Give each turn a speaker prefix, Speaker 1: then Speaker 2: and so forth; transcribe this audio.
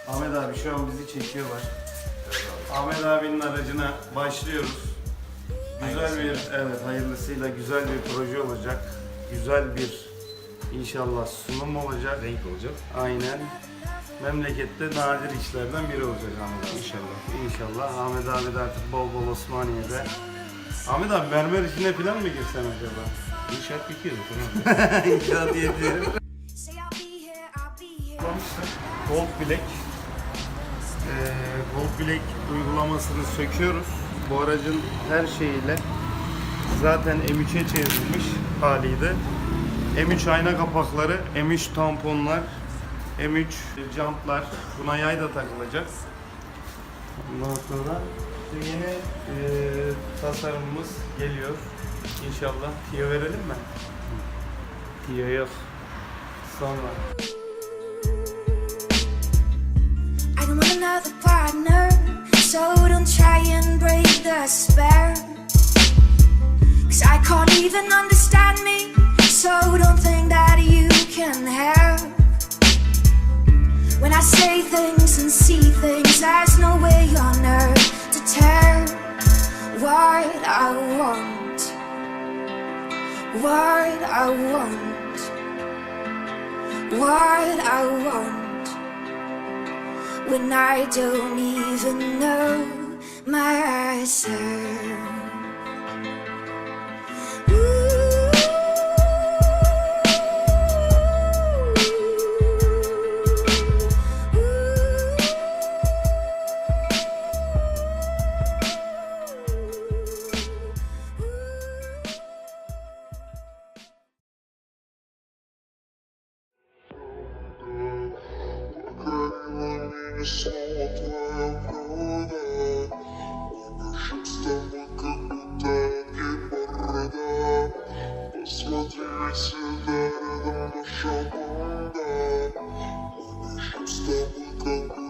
Speaker 1: Ahmet abi şu an bizi çekiyorlar. Ahmet abinin aracına başlıyoruz. Güzel bir, evet hayırlısıyla güzel bir proje olacak. Güzel bir inşallah sunum olacak.
Speaker 2: Renk olacak.
Speaker 1: Aynen. Memlekette nadir işlerden biri olacak Ahmet abi.
Speaker 2: İnşallah.
Speaker 1: İnşallah. Ahmet abi de artık bol bol Osmaniye'de. Ahmet abi mermer işine falan mı girsen acaba?
Speaker 2: İnşaat bitiyor zaten.
Speaker 1: İnşaat diyebilirim. Gold bilek. Gold bilek uygulamasını söküyoruz. Bu aracın her şeyiyle zaten M3'e çevrilmiş haliydi. M3 ayna kapakları, M3 tamponlar, M3 jantlar, buna yay da takılacak. Ondan sonra işte yeni tasarımımız geliyor. İnşallah. Tiyo verelim mi? Tiyo yok. Sonra.
Speaker 3: I don't want another partner, so don't try and break the spell. 'Cause I can't even understand me, so don't think that you can help. When I say things and see things, there's no way on earth to tell what I want, what I want, what I want. When I don't even know myself.
Speaker 4: Посмотри, если рядом на шагу, да. Будешь с тобой как